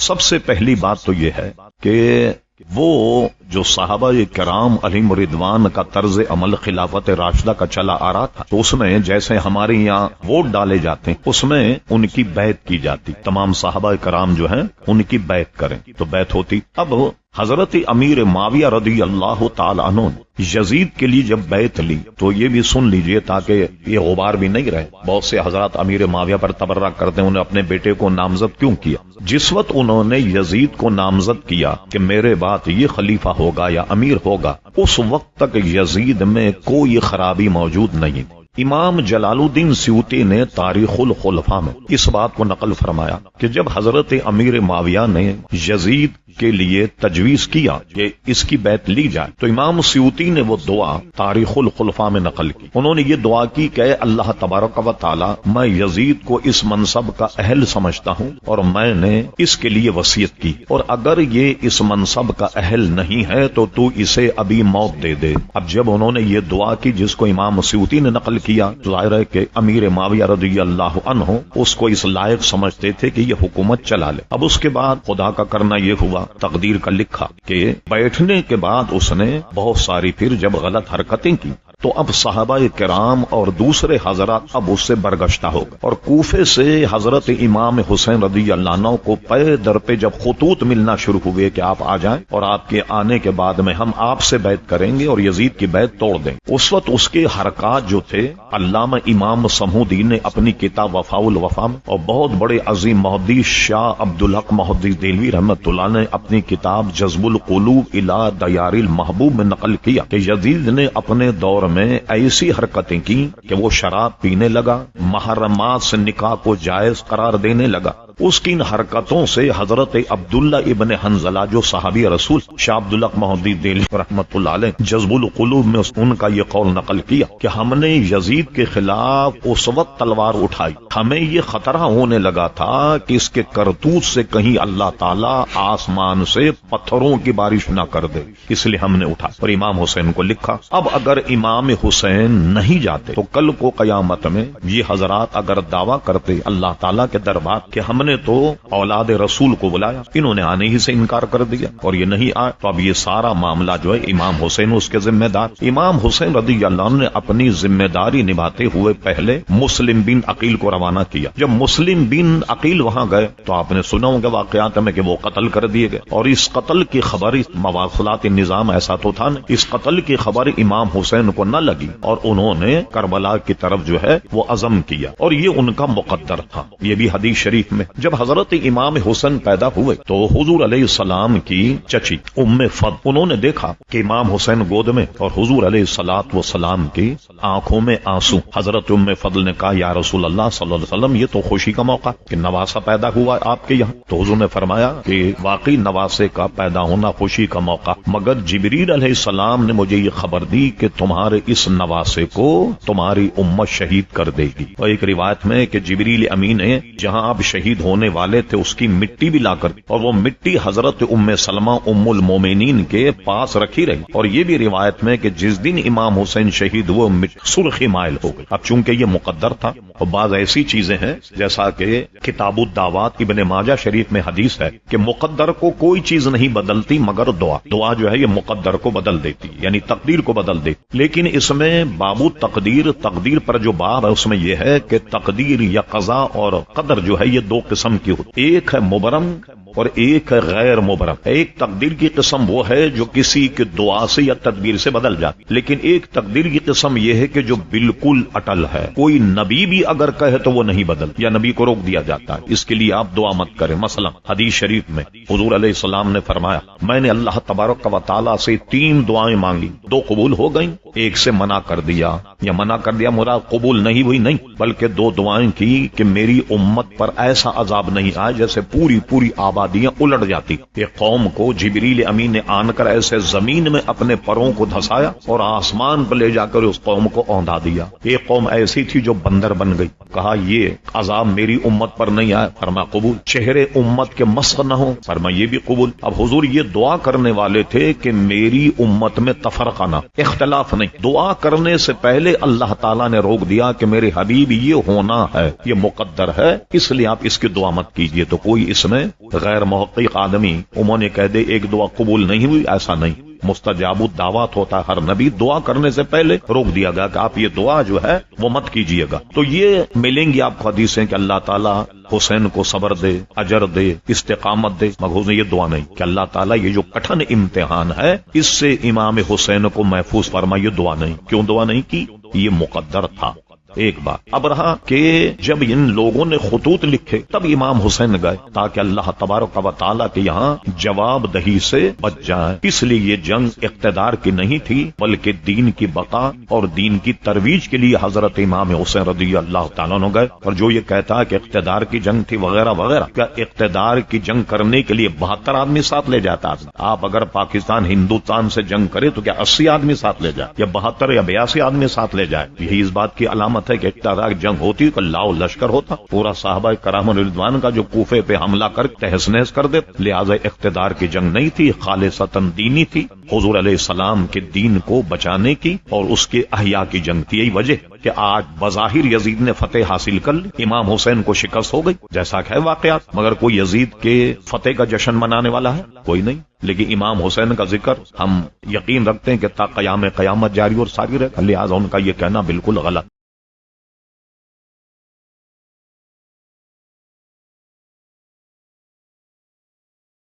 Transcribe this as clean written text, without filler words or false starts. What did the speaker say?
سب سے پہلی بات تو یہ ہے کہ وہ جو صحابہ کرام علیہم رضوان کا طرز عمل خلافت راشدہ کا چلا آ رہا تھا، تو اس میں جیسے ہمارے یہاں ووٹ ڈالے جاتے ہیں، اس میں ان کی بیعت کی جاتی، تمام صحابہ کرام جو ہیں ان کی بیعت کریں تو بیعت ہوتی۔ اب حضرت امیر معاویہ رضی اللہ تعالی عنہ یزید کے لیے جب بیعت لی تو یہ بھی سن لیجئے تاکہ یہ غبار بھی نہیں رہے، بہت سے حضرات امیر معاویہ پر تبرہ کرتے ہیں، انہیں اپنے بیٹے کو نامزد کیوں کیا؟ جس وقت انہوں نے یزید کو نامزد کیا کہ میرے بعد یہ خلیفہ ہوگا یا امیر ہوگا، اس وقت تک یزید میں کوئی خرابی موجود نہیں تھی۔ امام جلال الدین سیوطی نے تاریخ الخلفاء میں اس بات کو نقل فرمایا کہ جب حضرت امیر معاویہ نے یزید کے لیے تجویز کیا کہ اس کی بیعت لی جائے تو امام سیوطی نے وہ دعا تاریخ الخلفاء میں نقل کی۔ انہوں نے یہ دعا کی کہ اے اللہ تبارک و تعالی، میں یزید کو اس منصب کا اہل سمجھتا ہوں اور میں نے اس کے لیے وصیت کی، اور اگر یہ اس منصب کا اہل نہیں ہے تو تو اسے ابھی موت دے دے۔ اب جب انہوں نے یہ دعا کی جس کو امام سیوطی نے نقل کیا، ظاہر ہے کہ امیر معاویہ رضی اللہ عنہ اس کو اس لائق سمجھتے تھے کہ یہ حکومت چلا لے۔ اب اس کے بعد خدا کا کرنا یہ ہوا، تقدیر کا لکھا کہ بیٹھنے کے بعد اس نے بہت ساری پھر جب غلط حرکتیں کی تو اب صحابہ کرام اور دوسرے حضرات اب اس سے برگشتہ ہو گئے، اور کوفے سے حضرت امام حسین رضی اللہ عنہ کو پے در پہ جب خطوط ملنا شروع ہوئے کہ آپ آ جائیں اور آپ کے آنے کے بعد میں ہم آپ سے بیعت کریں گے اور یزید کی بیعت توڑ دیں، اس وقت اس کے حرکات جو تھے علامہ امام سمودی نے اپنی کتاب وفاء الوفا میں، اور بہت بڑے عظیم محدث شاہ عبدالحق محدث دہلوی رحمۃ اللہ نے اپنی کتاب جذب القلوب الی دیار المحبوب میں نقل کیا کہ یزید نے اپنے دور میں ایسی حرکتیں کی کہ وہ شراب پینے لگا، محرمات سے نکاح کو جائز قرار دینے لگا۔ اس کی ان حرکتوں سے حضرت عبداللہ ابن حنظلہ جو صحابی رسول شاہ عبدالحق محدث دہلوی رحمۃ اللہ علیہ جذب القلوب میں ان کا یہ قول نقل کیا کہ ہم نے یزید کے خلاف اس وقت تلوار اٹھائی، ہمیں یہ خطرہ ہونے لگا تھا کہ اس کے کرتوت سے کہیں اللہ تعالیٰ آسمان سے پتھروں کی بارش نہ کر دے، اس لیے ہم نے اٹھا اور امام حسین کو لکھا۔ اب اگر امام حسین نہیں جاتے تو کل کو قیامت میں یہ حضرات اگر دعویٰ کرتے اللہ تعالیٰ کے دربار کہ ہم نے تو اولاد رسول کو بلایا، انہوں نے آنے ہی سے انکار کر دیا اور یہ نہیں آئے، تو اب یہ سارا معاملہ جو ہے امام حسین اس کے ذمہ دار۔ امام حسین رضی اللہ عنہ نے اپنی ذمہ داری نبھاتے ہوئے پہلے مسلم بن عقیل کو روانہ کیا۔ جب مسلم بن عقیل وہاں گئے تو آپ نے سنا ہوگا واقعات میں کہ وہ قتل کر دیے گئے، اور اس قتل کی خبر مواصلات نظام ایسا تو تھا نہیں، اس قتل کی خبر امام حسین کو نہ لگی اور انہوں نے کربلا کی طرف جو ہے وہ عزم کیا، اور یہ ان کا مقدر تھا۔ یہ بھی حدیث شریف میں جب حضرت امام حسین پیدا ہوئے تو حضور علیہ السلام کی چچی ام فضل انہوں نے دیکھا کہ امام حسین گود میں اور حضور علیہ الصلوۃ والسلام کی آنکھوں میں آنسو۔ حضرت ام فضل نے کہا یا رسول اللہ صلی اللہ علیہ وسلم، یہ تو خوشی کا موقع کہ نواسا پیدا ہوا آپ کے یہاں۔ تو حضور نے فرمایا کہ واقعی نواسے کا پیدا ہونا خوشی کا موقع، مگر جبریل علیہ السلام نے مجھے یہ خبر دی کہ تمہارے اس نواسے کو تمہاری امت شہید کر دے گی۔ اور ایک روایت میں کہ جبریل امین نے جہاں آپ شہید ہونے والے تھے اس کی مٹی بھی لا کر، اور وہ مٹی حضرت ام سلمہ ام المومنین کے پاس رکھی رہی، اور یہ بھی روایت میں کہ جس دن امام حسین شہید وہ سرخی مائل ہو گئی۔ اب چونکہ یہ مقدر تھا، اور بعض ایسی چیزیں ہیں جیسا کہ کتاب الدعوات ابن ماجہ شریف میں حدیث ہے کہ مقدر کو کوئی چیز نہیں بدلتی مگر دعا جو ہے یہ مقدر کو بدل دیتی، یعنی تقدیر کو بدل دیتی۔ لیکن اس میں بابو تقدیر پر جو باب ہے اس میں یہ ہے کہ تقدیر یا قضاء اور قدر جو ہے یہ دو قسم کی ہوتی، ایک ہے مبرم اور ایک ہے غیر مبرم۔ ایک تقدیر کی قسم وہ ہے جو کسی کے دعا سے یا تدبیر سے بدل جاتی، لیکن ایک تقدیر کی قسم یہ ہے کہ جو بالکل اٹل ہے، کوئی نبی بھی اگر کہے تو وہ نہیں بدل، یا نبی کو روک دیا جاتا ہے، اس کے لیے آپ دعا مت کریں۔ مثلا حدیث شریف میں حضور علیہ السلام نے فرمایا میں نے اللہ تبارک و تعالیٰ سے 3 دعائیں مانگی، 2 قبول ہو گئیں، ایک سے منع کر دیا، یا منع کر دیا مراد قبول نہیں ہوئی نہیں، بلکہ 2 دعائیں کی کہ میری امت پر ایسا عذاب نہیں آئے جیسے پوری آبادیاں الٹ جاتی۔ ایک قوم کو جبریل امین نے آن کر ایسے زمین میں اپنے پروں کو دھسایا اور آسمان پر لے جا کر اس قوم کو اوندا دیا۔ ایک قوم ایسی تھی جو بندر بن گئی، کہا یہ عذاب میری امت پر نہیں آئے، فرما قبول۔ چہرے امت کے مسخ نہ ہو، فرما یہ بھی قبول۔ اب حضور یہ دعا کرنے والے تھے کہ میری امت میں تفرقہ نہ، اختلاف نہیں۔ دعا کرنے سے پہلے اللہ تعالیٰ نے روک دیا کہ میرے حبیب یہ ہونا ہے، یہ مقدر ہے، اس لیے آپ اس کی کی دعا مت کیجیے، تو کوئی اس میں غیر محقق آدمی انہوں نے کہہ دے ایک دعا قبول نہیں ہوئی، ایسا نہیں۔ مستجاب الدعوات ہوتا ہے، ہر نبی دعا کرنے سے پہلے روک دیا گیا کہ آپ یہ دعا جو ہے وہ مت کیجیے گا۔ تو یہ ملیں گی آپ کو حدیثیں کہ اللہ تعالیٰ حسین کو صبر دے، اجر دے، استقامت دے، مگر یہ دعا نہیں کہ اللہ تعالیٰ یہ جو کٹھن امتحان ہے اس سے امام حسین کو محفوظ فرما، یہ دعا نہیں۔ کیوں دعا نہیں کی؟ یہ مقدر تھا۔ ایک بات اب رہا کہ جب ان لوگوں نے خطوط لکھے تب امام حسین گئے تاکہ اللہ تبارک و تعالیٰ کے یہاں جواب دہی سے بچ جائیں۔ اس لیے یہ جنگ اقتدار کی نہیں تھی بلکہ دین کی بقا اور دین کی ترویج کے لیے حضرت امام حسین رضی اللہ تعالیٰ عنہ گئے۔ اور جو یہ کہتا ہے کہ اقتدار کی جنگ تھی وغیرہ وغیرہ، کیا اقتدار کی جنگ کرنے کے لیے 72 آدمی ساتھ لے جاتا؟ آپ اگر پاکستان ہندوستان سے جنگ کرے تو کیا 80 آدمی ساتھ لے جائے، یا 72 یا 82 آدمی ساتھ لے جائے؟ یہی اس بات کی علامت ہے کہ اقتدار جنگ ہوتی تو لاؤ لشکر ہوتا، پورا صحابہ کرام رضوان کا جو کوفے پہ حملہ کر تہس نہس کر دے۔ لہذا اقتدار کی جنگ نہیں تھی، خالصتاً دینی تھی، حضور علیہ السلام کے دین کو بچانے کی اور اس کے احیاء کی جنگ تھی۔ یہی وجہ کہ آج بظاہر یزید نے فتح حاصل کر لی، امام حسین کو شکست ہو گئی جیسا کہ ہے واقعات، مگر کوئی یزید کے فتح کا جشن منانے والا ہے؟ کوئی نہیں۔ لیکن امام حسین کا ذکر ہم یقین رکھتے ہیں کہ تا قیام قیامت جاری اور ساری رہے، لہذا ان کا یہ کہنا بالکل غلط۔